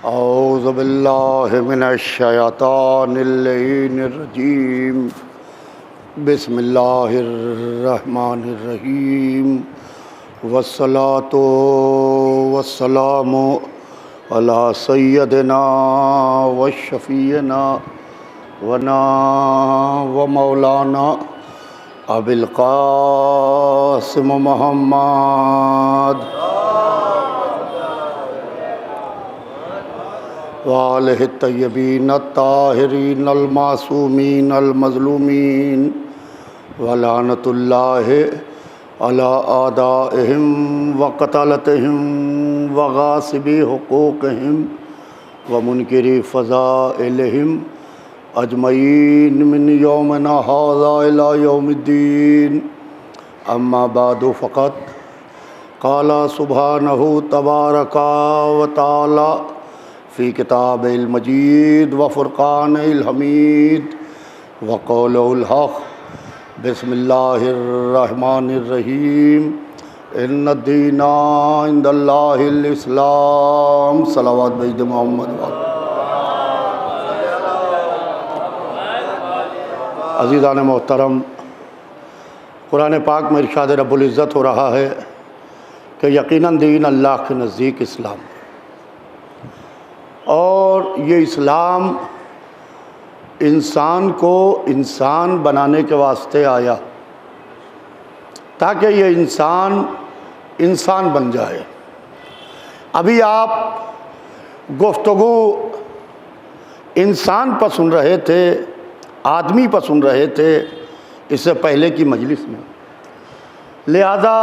औज़ु बिल्लाहि मिनश्शैतानिर्रजीम बिस्मिल्लाहिर्रहमानिर्रहीम वस्सलातु वस्सलामु अला सय्यदिना व शफ़ीना वना व मौलाना अबिल क़ासिम मुहम्मद वालिहि तय्यबीन ताहिरीन अल मासूमीन अल मज़लूमीन वलानतुल्लाहि अला आदाइहिम व क़तलतिहिम व गासिबी हुकूक़िहिम व मुनकिरी फ़ज़ाइलिहिम अजमईन मिन यौमिना हाज़ा इला यौमिद्दीन अम्मा बादु फ़क़त क़ाला सुब्हानहु तबारका व तआला फ़ी किताबिल मजीद व फ़ुरक़ानिल हमीद व क़ौलिल हक़ बिस्मिल्लाहिर्रहमानिर्रहीम इन्नद्दीना इंदल्लाहिल इस्लाम सलावत बैद मोहम्मद। अज़ीज़ान मोहतरम, कुरान पाक में इरशाद रब्बुल इज़्ज़त हो रहा है कि यकीनन दीन अल्लाह के नज़दीक इस्लाम, और ये इस्लाम इंसान को इंसान बनाने के वास्ते आया ताकि ये इंसान बन जाए। अभी आप गुफ्तगू इंसान पर सुन रहे थे, आदमी पर सुन रहे थे इससे पहले की मजलिस में। लिहाजा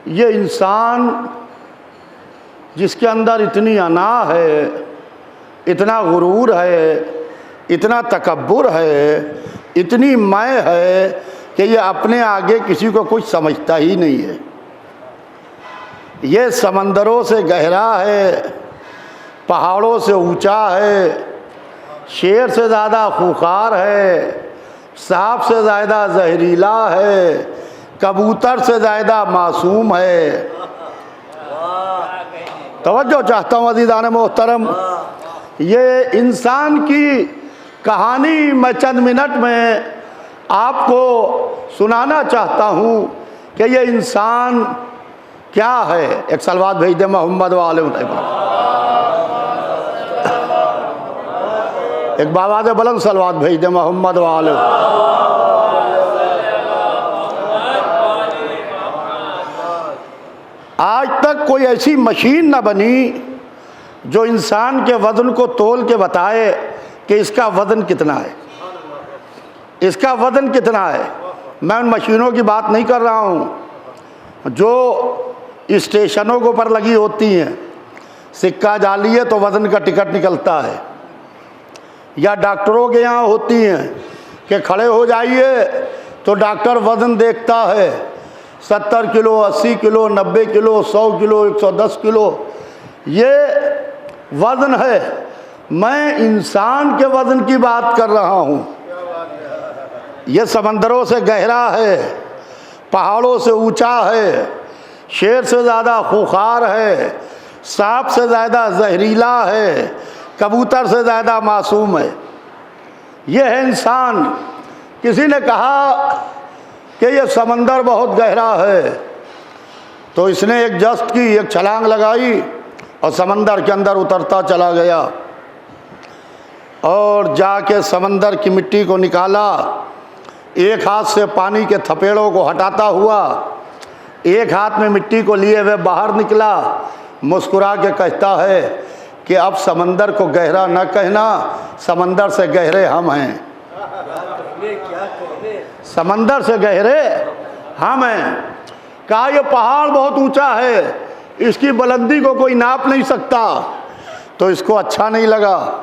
ये इंसान जिसके अंदर इतनी अना है, इतना गुरूर है, इतना तकब्बुर है, इतनी मैं है कि ये अपने आगे किसी को कुछ समझता ही नहीं है। ये समंदरों से गहरा है, पहाड़ों से ऊंचा है, शेर से ज़्यादा खूंखार है, सांप से ज़्यादा जहरीला है, कबूतर से ज़्यादा मासूम है। तवज्जो चाहता हूँ अज़ीज़ान मोहतरम, ये इंसान की कहानी मैं चंद मिनट में आपको सुनाना चाहता हूँ कि ये इंसान क्या है। एक सलवात भेज दे मोहम्मद वाले, एक बावाज़ बुलंद सलवात भेज दे मोहम्मद वाले। आज तक कोई ऐसी मशीन न बनी जो इंसान के वज़न को तोल के बताए कि इसका वज़न कितना है, इसका वज़न कितना है। मैं उन मशीनों की बात नहीं कर रहा हूँ जो स्टेशनों के ऊपर लगी होती हैं, सिक्का डालिए तो वज़न का टिकट निकलता है, या डॉक्टरों के यहाँ होती हैं कि खड़े हो जाइए तो डॉक्टर वज़न देखता है, 70 kilo, 80 kilo, 90 kilo, 100 kilo, 110 kilo, ये वज़न है। मैं इंसान के वज़न की बात कर रहा हूँ। ये समंदरों से गहरा है, पहाड़ों से ऊंचा है, शेर से ज़्यादा खूंखार है, सांप से ज़्यादा जहरीला है, कबूतर से ज़्यादा मासूम है। ये है इंसान। किसी ने कहा कि ये समंदर बहुत गहरा है, तो इसने एक जस्त की, एक छलांग लगाई और समंदर के अंदर उतरता चला गया और जाके समंदर की मिट्टी को निकाला। एक हाथ से पानी के थपेड़ों को हटाता हुआ, एक हाथ में मिट्टी को लिए हुए बाहर निकला, मुस्कुरा के कहता है कि अब समंदर को गहरा न कहना, समंदर से गहरे हम हैं, समंदर से गहरे हम हैं। कहा यह पहाड़ बहुत ऊंचा है, इसकी बुलंदी को कोई नाप नहीं सकता, तो इसको अच्छा नहीं लगा।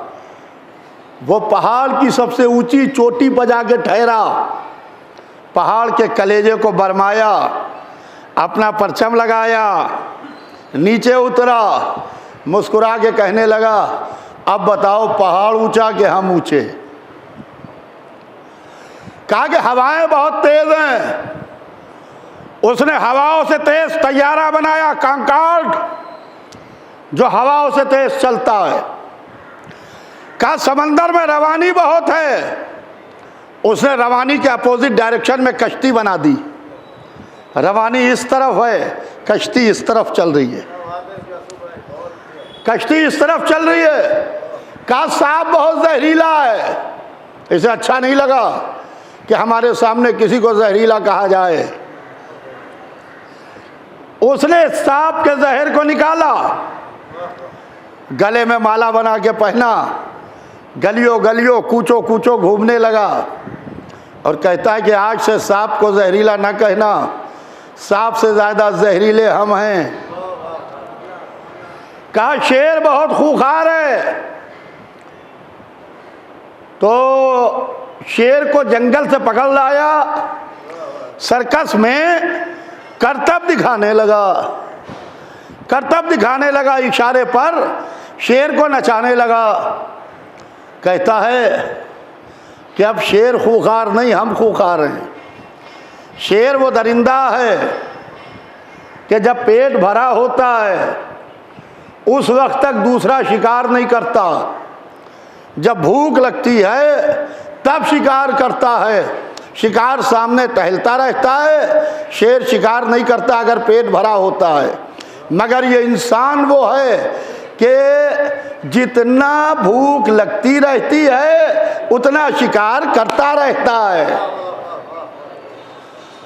वो पहाड़ की सबसे ऊंची चोटी पर जाके ठहरा, पहाड़ के कलेजे को बरमाया, अपना परचम लगाया, नीचे उतरा, मुस्कुरा के कहने लगा, अब बताओ पहाड़ ऊंचा कि हम ऊंचे। कहा कि हवाएं बहुत तेज हैं, उसने हवाओं से तेज तैयारा बनाया, कांकार्ड, जो हवाओं से तेज चलता है। कहा समंदर में रवानी बहुत है, उसने रवानी के अपोजिट डायरेक्शन में कश्ती बना दी। रवानी इस तरफ है, कश्ती इस तरफ चल रही है, कश्ती इस तरफ चल रही है। कहा सांप बहुत जहरीला है, इसे अच्छा नहीं लगा कि हमारे सामने किसी को जहरीला कहा जाए। उसने सांप के जहर को निकाला, गले में माला बना के पहना, गलियों गलियों कूचो कूचो घूमने लगा और कहता है कि आज से सांप को जहरीला न कहना, सांप से ज्यादा जहरीले हम हैं। कहा शेर बहुत खूंखार है, तो शेर को जंगल से पकड़ लाया, सर्कस में करतब दिखाने लगा, करतब दिखाने लगा, इशारे पर शेर को नचाने लगा। कहता है कि अब शेर खूंखार नहीं, हम खूंखार हैं। शेर वो दरिंदा है कि जब पेट भरा होता है उस वक्त तक दूसरा शिकार नहीं करता, जब भूख लगती है तब शिकार करता है। शिकार सामने टहलता रहता है, शेर शिकार नहीं करता अगर पेट भरा होता है। मगर ये इंसान वो है कि जितना भूख लगती रहती है उतना शिकार करता रहता है।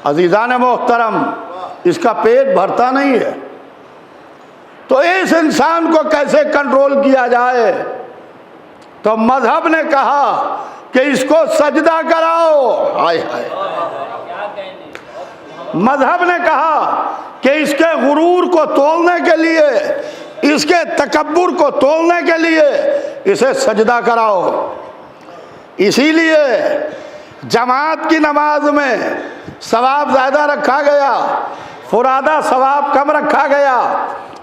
अजीज़ान मोहतरम, इसका पेट भरता नहीं है, तो इस इंसान को कैसे कंट्रोल किया जाए? तो मजहब ने कहा कि इसको सजदा कराओ। हाय हाय, मजहब ने कहा कि इसके गुरूर को तोड़ने के लिए, इसके तकब्बुर को तोड़ने के लिए इसे सजदा कराओ। इसीलिए जमात की नमाज में सवाब ज़्यादा रखा गया, फुरादा सवाब कम रखा गया।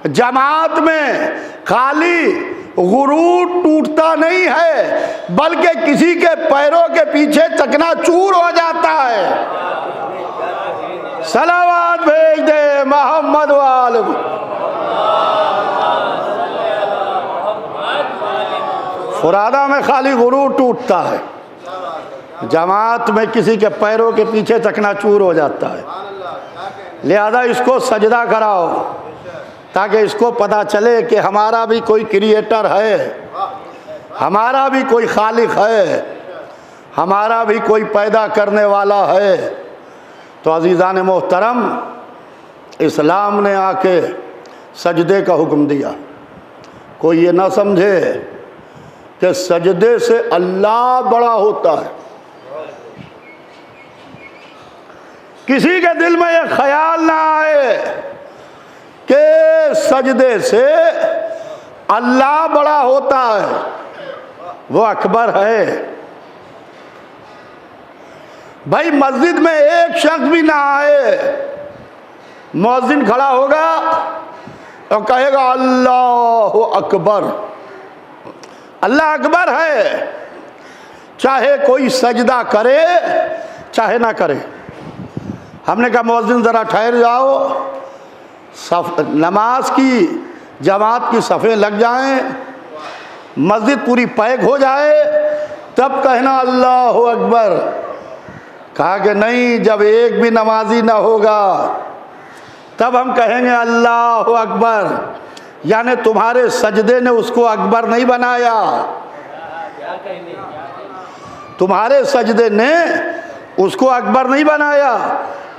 जमात में खाली गुरूर टूटता नहीं है बल्कि किसी के पैरों के पीछे चकनाचूर हो जाता है। सलावत भेज दे मोहम्मद वाले। फुरादा में खाली गुरूर टूटता है, जमात में किसी के पैरों के पीछे चकनाचूर हो जाता है। लिहाजा इसको सजदा कराओ ताकि इसको पता चले कि हमारा भी कोई क्रिएटर है, हमारा भी कोई खालिक है, हमारा भी कोई पैदा करने वाला है। तो अजीज़ान मोहतरम, इस्लाम ने आके सजदे का हुक्म दिया। कोई ये ना समझे कि सजदे से अल्लाह बड़ा होता है। किसी के दिल में ये ख्याल ना आए कि सजदे से अल्लाह बड़ा होता है, वो अकबर है। भाई मस्जिद में एक शख्स भी ना आए, मुअज्जिन खड़ा होगा और कहेगा अल्लाह अकबर, अल्लाह अकबर है, चाहे कोई सजदा करे चाहे ना करे। हमने कहा मुअज्जिन ज़रा ठहर जाओ, नमाज की जमात की सफ़ें लग जाएं, मस्जिद पूरी पैक हो जाए, तब कहना अल्लाह अकबर। कहा कि नहीं, जब एक भी नमाजी ना होगा तब हम कहेंगे अल्लाह अकबर। यानी तुम्हारे सजदे ने उसको अकबर नहीं बनाया, तुम्हारे सजदे ने उसको अकबर नहीं बनाया,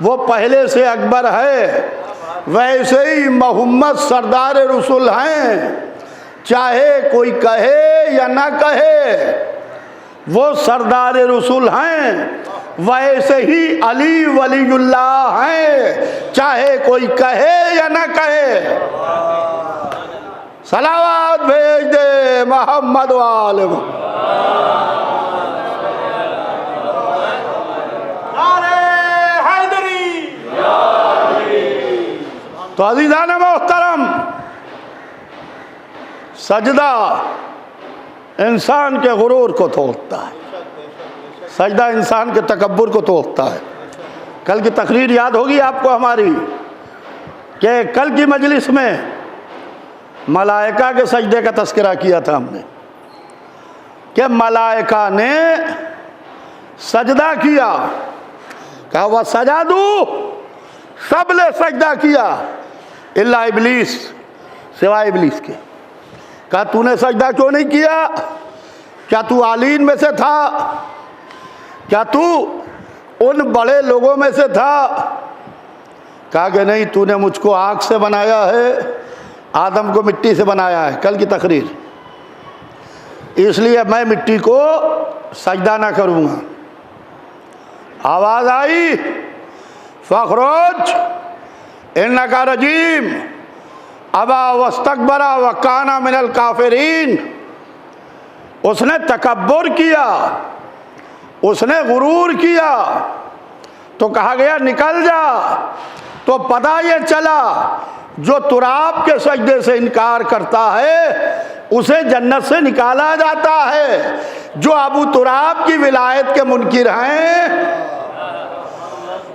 वो पहले से अकबर है। वैसे ही मोहम्मद सरदार रसूल हैं, चाहे कोई कहे या ना कहे, वो सरदार रसूल हैं। वैसे ही अली वलीउल्लाह हैं, चाहे कोई कहे या ना कहे। सलावत भेज दे मोहम्मद वाले। तो अज़ीज़ान मोहतरम, सजदा इंसान के गुरूर को तोड़ता है, सजदा इंसान के तकब्बुर को तोड़ता है। कल की तकरीर याद होगी आपको हमारी कि कल की मजलिस में मलाइका के सजदे का तस्करा किया था हमने कि मलाइका ने सजदा किया, कहा वह सजादू, सब ने सजदा किया इल्ला इब्लीस, सिवाय इब्लीस के। कहा तूने सजदा क्यों नहीं किया? क्या तू आलीन में से था? क्या तू उन बड़े लोगों में से था? कहा कि नहीं, तूने मुझको आग से बनाया है, आदम को मिट्टी से बनाया है, कल की तकरीर, इसलिए मैं मिट्टी को सजदा ना करूँगा। आवाज़ आई फ़खरुज इन्नका रजीम अबा वस्तकबरा व काना मिनल काफिरीन। उसने तकब्बुर किया, उसने गुरूर किया, तो कहा गया निकल जा। तो पता ये चला जो तुराब के सजदे से इनकार करता है उसे जन्नत से निकाला जाता है। जो अबू तुराब की विलायत के मुनकिर हैं,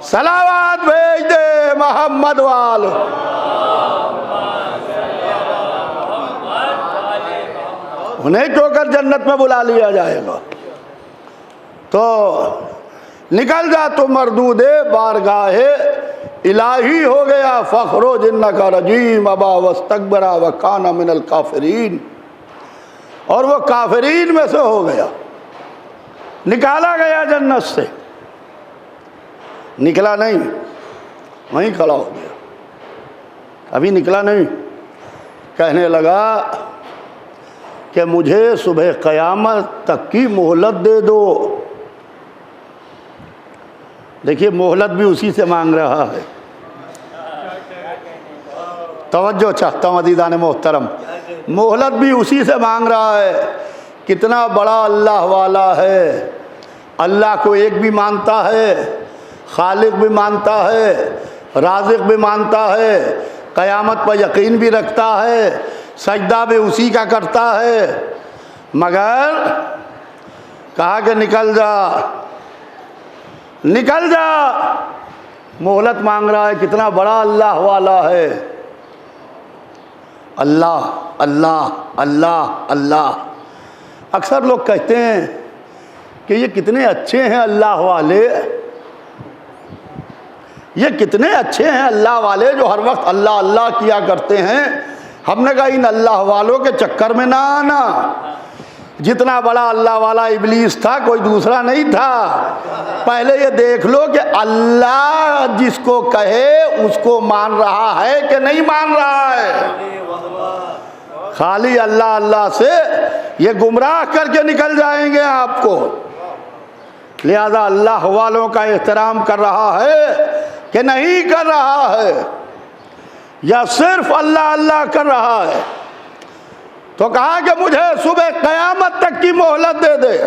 सलावत भेज दे मोहम्मद वाल। उन्हें क्यों कर जन्नत में बुला लिया जाएगा? तो निकल जा तो मरदूदे बारगाहे इलाही हो गया। फ़खरुज इन्नका रजीम अबा वस्तकबरा व काना मिनल काफिरीन। और वो काफिरीन में से हो गया, निकाला गया जन्नत से। निकला नहीं, वहीं खड़ा हो गया, अभी निकला नहीं। कहने लगा कि मुझे सुबह क़यामत तक की मोहलत दे दो। देखिए मोहलत भी उसी से मांग रहा है। तवज्जो चाहता हूँ अज़ीज़ान मोहतरम, मोहलत भी उसी से मांग रहा है। कितना बड़ा अल्लाह वाला है, अल्लाह को एक भी मानता है, खालिक भी मानता है, राज़िक भी मानता है, क़यामत पर यकीन भी रखता है, सजदा भी उसी का करता है। मगर कहा कि निकल जा, निकल जा। मोहलत मांग रहा है, कितना बड़ा अल्लाह वाला है। अल्लाह अल्लाह अल्लाह अल्लाह। अक्सर लोग कहते हैं कि ये कितने अच्छे हैं अल्लाह वाले, ये कितने अच्छे हैं अल्लाह वाले जो हर वक्त अल्लाह अल्लाह किया करते हैं। हमने कहा इन अल्लाह वालों के चक्कर में ना आना। जितना बड़ा अल्लाह वाला इब्लीस था, कोई दूसरा नहीं था। पहले ये देख लो कि अल्लाह जिसको कहे उसको मान रहा है कि नहीं मान रहा है। खाली अल्लाह अल्लाह से ये गुमराह करके निकल जाएंगे आपको। लिहाजा अल्लाह वालों का एहतराम कर रहा है कि नहीं कर रहा है, या सिर्फ अल्लाह अल्लाह कर रहा है। तो कहा कि मुझे सुबह क़यामत तक की मोहलत दे दे,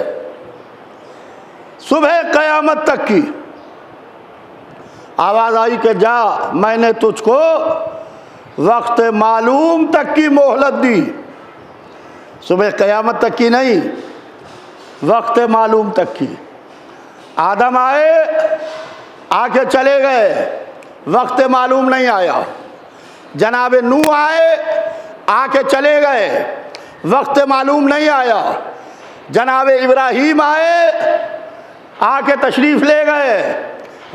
सुबह क़यामत तक की। आवाज़ आई कि जा, मैंने तुझको वक्त मालूम तक की मोहलत दी। सुबह क़यामत तक की नहीं, वक्त मालूम तक की। आदम आए, आके चले गए, वक्त मालूम नहीं आया। जनाब नूह आए, आके चले गए, वक्त मालूम नहीं आया। जनाब इब्राहीम आए, आके तशरीफ़ ले गए,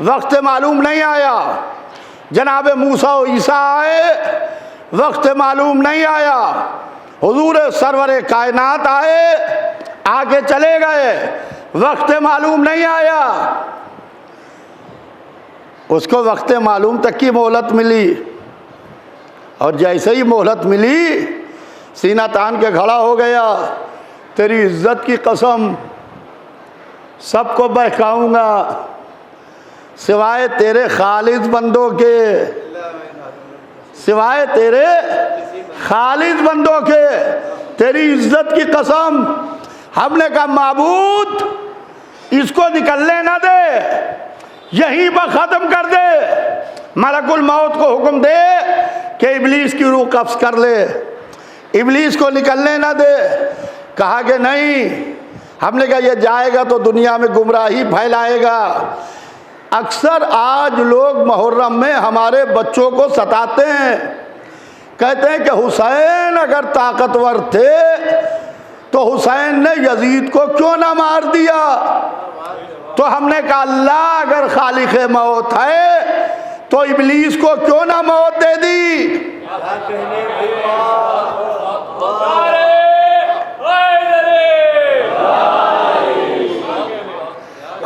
वक्त मालूम नहीं आया। जनाब मूसा और ईसा आए, वक्त मालूम नहीं आया। हुजूर सरवर कायनात आए, आके चले गए, वक्त मालूम नहीं आया। उसको वक्त मालूम तक की मोहलत मिली, और जैसे ही मोहलत मिली सीना तान के खड़ा हो गया। तेरी इज्जत की कसम, सबको बहकाऊंगा सिवाय तेरे खालिद बंदों के, सिवाय तेरे खालिद बंदों के। तेरी इज्जत की कसम। हमने कहा माबूद इसको निकलने ना दे, यहीं पर ख़त्म कर दे। मलकुल मौत को हुक्म दे कि इब्लीस की रूह कब्ज़ कर ले, इब्लीस को निकलने ना दे। कहा कि नहीं। हमने कहा ये जाएगा तो दुनिया में गुमराही फैलाएगा। अक्सर आज लोग मुहर्रम में हमारे बच्चों को सताते हैं कहते हैं कि हुसैन अगर ताकतवर थे तो हुसैन ने यजीद को क्यों ना मार दिया। तो हमने कहा अल्लाह अगर खालिक मौत है तो इब्लीस को क्यों ना मौत दे दी।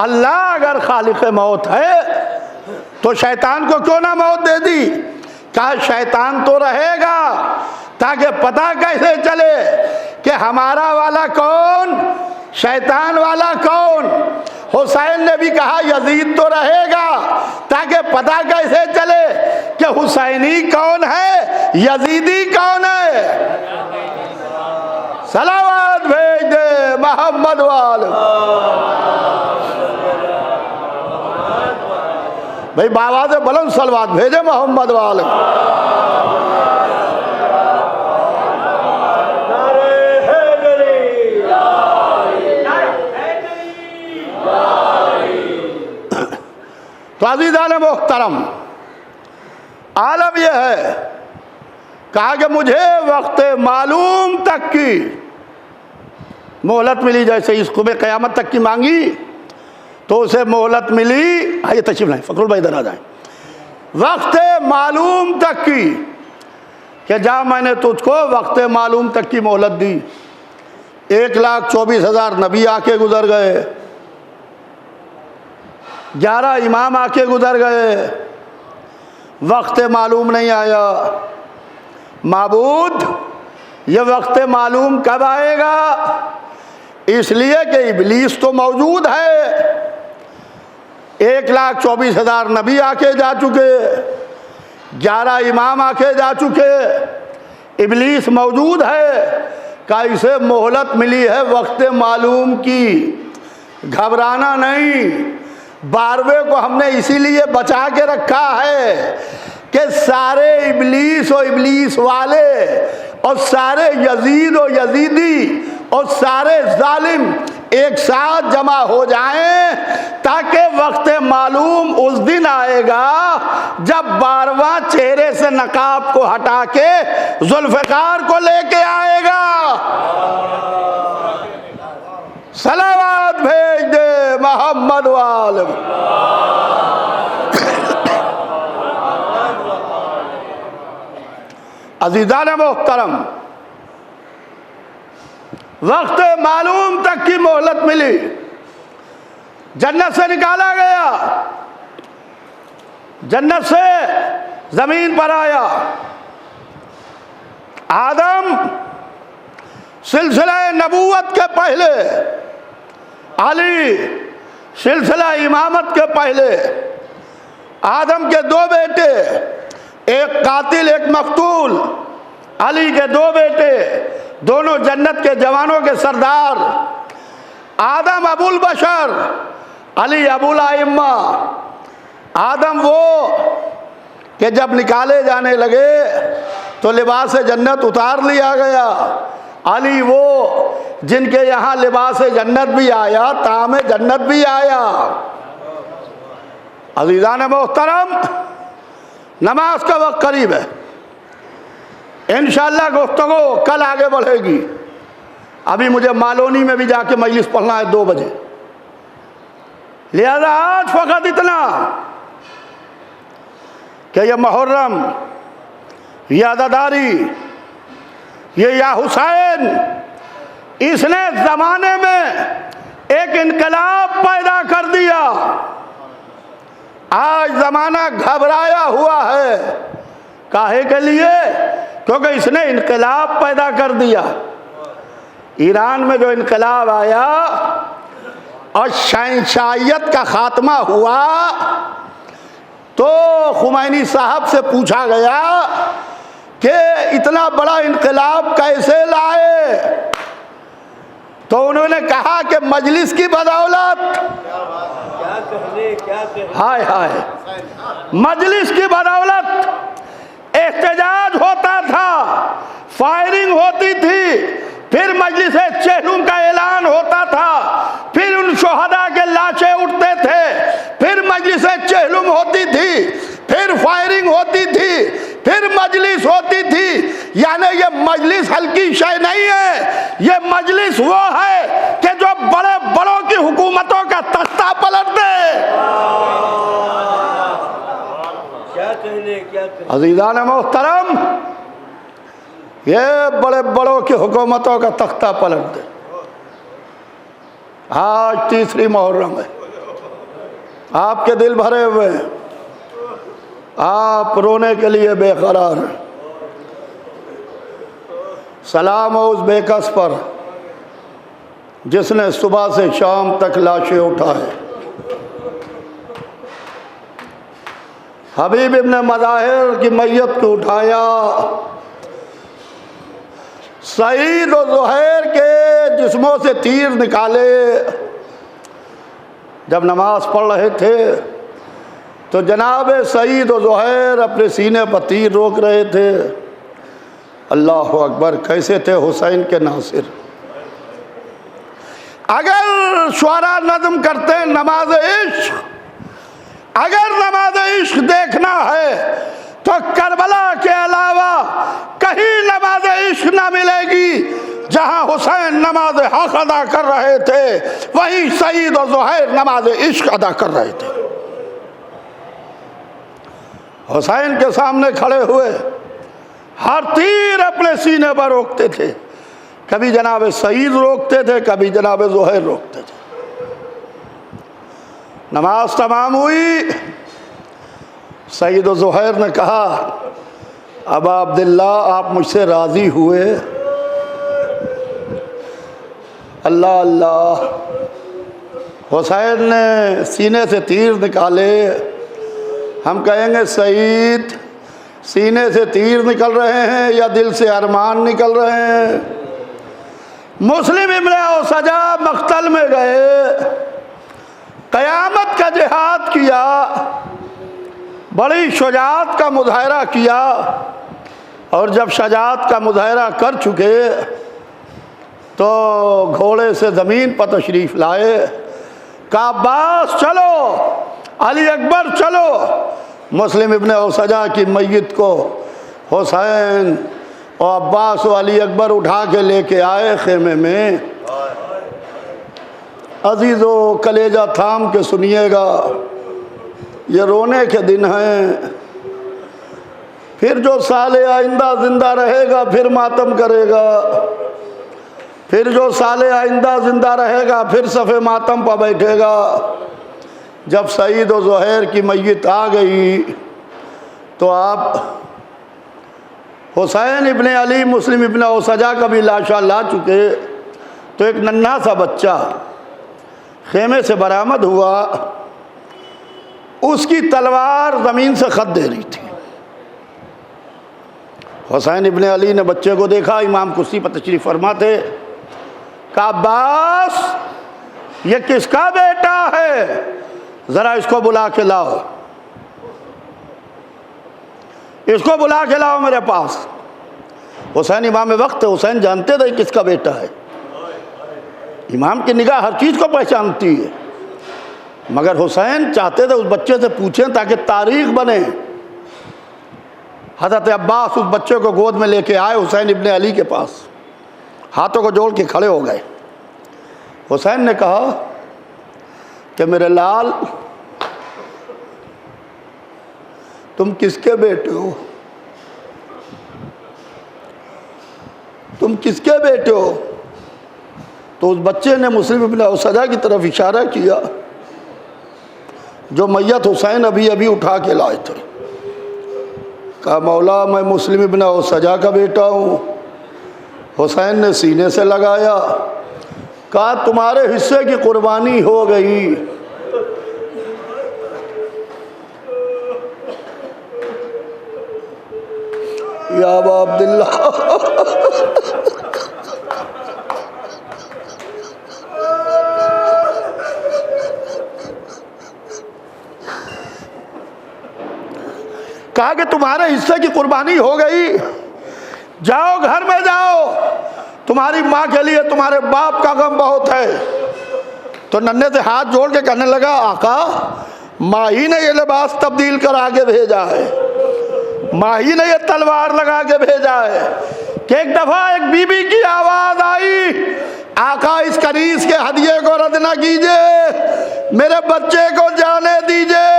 अल्लाह अगर खालिक मौत है तो शैतान को क्यों ना मौत दे दी। कहा शैतान तो रहेगा ताकि पता कैसे चले कि हमारा वाला कौन, शैतान वाला कौन। हुसैन ने भी कहा यजीद तो रहेगा ताकि पता कैसे चले कि हुसैनी कौन है, यजीदी कौन है। सलावत भेज दे मोहम्मद वाले। भाई बाबा से बुलंद सलवात भेजे मोहम्मद वाले। तो अज़ीज़ान मोहतरम, आलम यह है, कहा कि मुझे वक्त मालूम तक की मोहलत मिली। जैसे इसको में क़यामत तक की मांगी तो उसे मोहलत मिली। आइए तशरीफ लाएं, फखरुल भाई इधर आ जाएं। वक्त मालूम तक की कि जा मैंने तुझको वक्त मालूम तक की मोहलत दी। 1,24,000 नबी आके गुजर गए, 11 इमाम आके गुजर गए, वक्त मालूम नहीं आया। माबूद ये वक्त मालूम कब आएगा? इसलिए कि इब्लीस तो मौजूद है। 1,24,000 नबी आके जा चुके, 11 इमाम आके जा चुके, इब्लीस मौजूद है। का इसे मोहलत मिली है वक्त मालूम की, घबराना नहीं। 12वें को हमने इसीलिए बचा के रखा है कि सारे इब्लीस और इब्लीस वाले और सारे यजीद और यजीदी और सारे जालिम एक साथ जमा हो जाएं, ताकि वक्त मालूम उस दिन आएगा जब 12वां चेहरे से नकाब को हटा के जुल्फ़िकार को लेके आएगा। सलावत भेज दे मोहम्मद वाले। अज़ीज़ान मोहतरम, वक्त मालूम तक की मोहलत मिली, जन्नत से निकाला गया, जन्नत से जमीन पर आया। आदम सिलसिला नबूवत के पहले, अली सिलसिला इमामत के पहले। आदम के 2 बेटे, एक कातिल एक मकतूल। अली के 2 बेटे, दोनों जन्नत के जवानों के सरदार। आदम अबुल बशर, अली अबुल आइम्मा। आदम वो कि जब निकाले जाने लगे तो लिबास जन्नत उतार लिया गया। अली वो जिनके यहाँ लिबास जन्नत भी आया, ताम जन्नत भी आया। अज़ीज़ान मोहतरम, नमाज का वक्त करीब है। इंशाअल्लाह गुफ्तगू कल आगे बढ़ेगी। अभी मुझे मालोनी में भी जाके मजलिस पढ़ना है 2 बजे। लिहाजा आज फ़कत इतना कि यह मुहर्रम, यह अज़ादारी, ये या हुसैन, इसने ज़माने में एक इनकलाब पैदा कर दिया। आज ज़माना घबराया हुआ है। काहे के लिए? क्योंकि इसने इनकलाब पैदा कर दिया। ईरान में जो इनकलाब आया और शहंशाहियत का खात्मा हुआ तो खुमैनी साहब से पूछा गया कि इतना बड़ा इनकलाब कैसे लाए? तो उन्होंने कहा कि मजलिस की बदौलत। हाय हाय, मजलिस की बदौलत एहतजाज होता था, फायरिंग होती थी, फिर मजलिस चहलुम का ऐलान होता था, फिर उन शोहदा के लाशें उठते थे, फिर मजलिस चहलुम होती थी, फिर फायरिंग होती थी। फिर मजलिस होती थी। यानी ये मजलिस हल्की शय नहीं है, ये मजलिस वो है कि जो बड़े बड़ों की हुकूमतों का तख्ता पलट दे। अज़ीज़ान मोहतरम, ये बड़े बड़ों की हुकूमतों का तख्ता पलट दे। आज तीसरी मुहर्रम है, आपके दिल भरे हुए हैं, आप रोने के लिए बेकरार हैं। सलाम हो उस बेकस पर जिसने सुबह से शाम तक लाशें उठाए। हबीब इब्न मज़ाहिर की मैयत को उठाया। सईद और ज़ुहैर के जिस्मों से तीर निकाले। जब नमाज पढ़ रहे थे तो जनाब सईद और ज़ुहैर अपने सीने पर तीर रोक रहे थे। अल्लाह अकबर, कैसे थे हुसैन के नासिर। अगर शुआरा नज़्म करते नमाज इश्क, अगर नमाज इश्क देखना है तो करबला के अलावा कहीं नमाज इश्क ना मिलेगी। जहां हुसैन नमाज हक अदा कर रहे थे वहीं सईद और ज़ुहैर नमाज इश्क अदा कर रहे थे। हुसैन के सामने खड़े हुए हर तीर अपने सीने पर रोकते थे। कभी जनाब सईद रोकते थे, कभी जनाब ज़ुहैर रोकते थे। नमाज तमाम हुई। सईद और ज़ुहैर ने कहा, अबा अब्दुल्ला, आप मुझसे राज़ी हुए? अल्लाह अल्लाह। हुसैन ने सीने से तीर निकाले। हम कहेंगे सईद, सीने से तीर निकल रहे हैं या दिल से अरमान निकल रहे हैं? मुस्लिम इब्न औसजा मक्तल में गए, क़यामत का जिहाद किया, बड़ी शुजाअत का मुजाहरा किया। और जब शुजाअत का मुजाहरा कर चुके तो घोड़े से ज़मीन पर तशरीफ़ लाए। कहा, अब्बास चलो, अली अकबर चलो। मुस्लिम इब्न औसजा की मैयत को हुसैन और अब्बास और अली अकबर उठा के लेके आए खेमे में। अजीज़ों, कलेजा थाम के सुनिएगा, ये रोने के दिन हैं। फिर जो साले आइंदा ज़िंदा रहेगा फिर मातम करेगा। फिर जो साले आइंदा ज़िंदा रहेगा फिर सफ़े मातम पर बैठेगा। जब सईद और ज़ुहैर की मैयत आ गई तो आप हुसैन इब्ने अली, मुस्लिम इब्ने औसजा का भी लाशा ला चुके। तो एक नन्हा सा बच्चा खेमे से बरामद हुआ। उसकी तलवार ज़मीन से ख़त दे रही थी। हुसैन इब्ने अली ने बच्चे को देखा, इमाम कुर्सी पर तशरीफ़ फरमा थे। कहा, अब्बास, ये किसका बेटा है? ज़रा इसको बुला के लाओ, इसको बुला के लाओ मेरे पास। हुसैन इमाम वक्त है, हुसैन जानते थे किसका बेटा है। इमाम की निगाह हर चीज़ को पहचानती है, मगर हुसैन चाहते थे उस बच्चे से पूछें ताकि तारीख बने। हज़रत अब्बास उस बच्चे को गोद में लेके आए हुसैन इब्ने अली के पास, हाथों को जोड़ के खड़े हो गए। हुसैन ने कहा कि मेरे लाल, तुम किसके बेटे हो? तुम किसके बेटे हो? तो उस बच्चे ने मुस्लिम इब्न औसजा की तरफ इशारा किया जो मैयत हुसैन अभी अभी उठा के लाए थे। कहा, मौला, मैं मुस्लिम इब्न औसजा का बेटा हूँ। हुसैन ने सीने से लगाया। कहा, तुम्हारे हिस्से की कुर्बानी हो गई। या अबा अब्दुल्ला, कहा कि तुम्हारे हिस्से की कुर्बानी हो गई, जाओ घर में जाओ, तुम्हारी माँ के लिए तुम्हारे बाप का गम बहुत है। तो नन्हे से हाथ जोड़ के कहने लगा, आका, माँ ही ने ये लिबास तब्दील कर आगे भेजा है। माही ने ये तलवार लगा के भेजा है कि एक दफा एक बीबी की आवाज आई, आका इस कनीज के हदिये को रद्द न कीजिए, मेरे बच्चे को जाने दीजिए।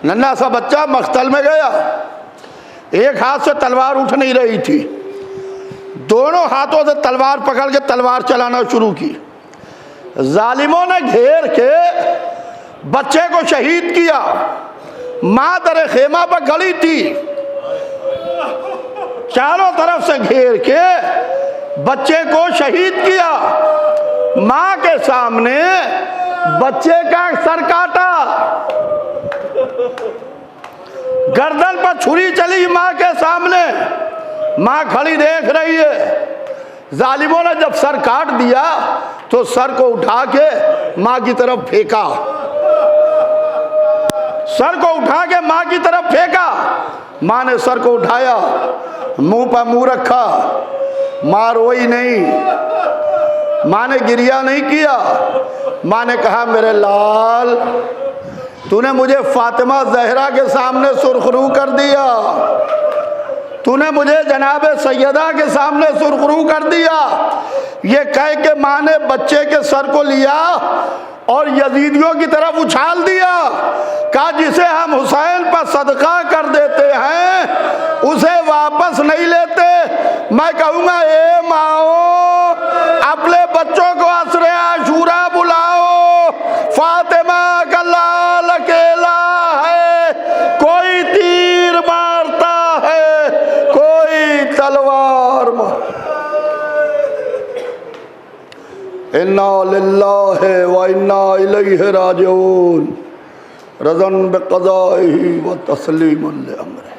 नन्हा सा बच्चा मख्तल में गया, एक हाथ से तलवार उठ नहीं रही थी, दोनों हाथों से तलवार पकड़ के तलवार चलाना शुरू की। जालिमों ने घेर के बच्चे को शहीद किया। मां दरे खेमा पर खड़ी थी, चारों तरफ से घेर के बच्चे को शहीद किया। मां के सामने बच्चे का सर काटा, गर्दन पर छुरी चली मां के सामने, मां खड़ी देख रही है। जालिमों ने जब सर काट दिया तो सर को उठा के मां की तरफ फेंका, सर को उठा के मां की तरफ फेंका। मां ने सर को उठाया, मुंह पर मुंह रखा, मां रोई नहीं, मां ने गिरिया नहीं किया। मां ने कहा मेरे लाल, तूने मुझे फातिमा जहरा के सामने सुरखरू कर दिया, तूने मुझे जनाब सैयदा के सामने सुरखरू कर दिया। ये कह के मां ने बच्चे के सर को लिया और यजीदियों की तरफ उछाल दिया। कहा जिसे हम हुसैन पर सदका कर देते हैं उसे वापस नहीं लेते। मैं कहूँगा ए माओ, अपने बच्चों को असरे आशूरा बुलाओ, फातिमा का लाल अकेला है, कोई तीर मारता है, कोई तलवार मार। इन्ना लिल्लाहि व इन्ना इलैहि राजिऊन, रज़न बिक़ज़ाइहि व तस्लीमन लिअम्रिहि।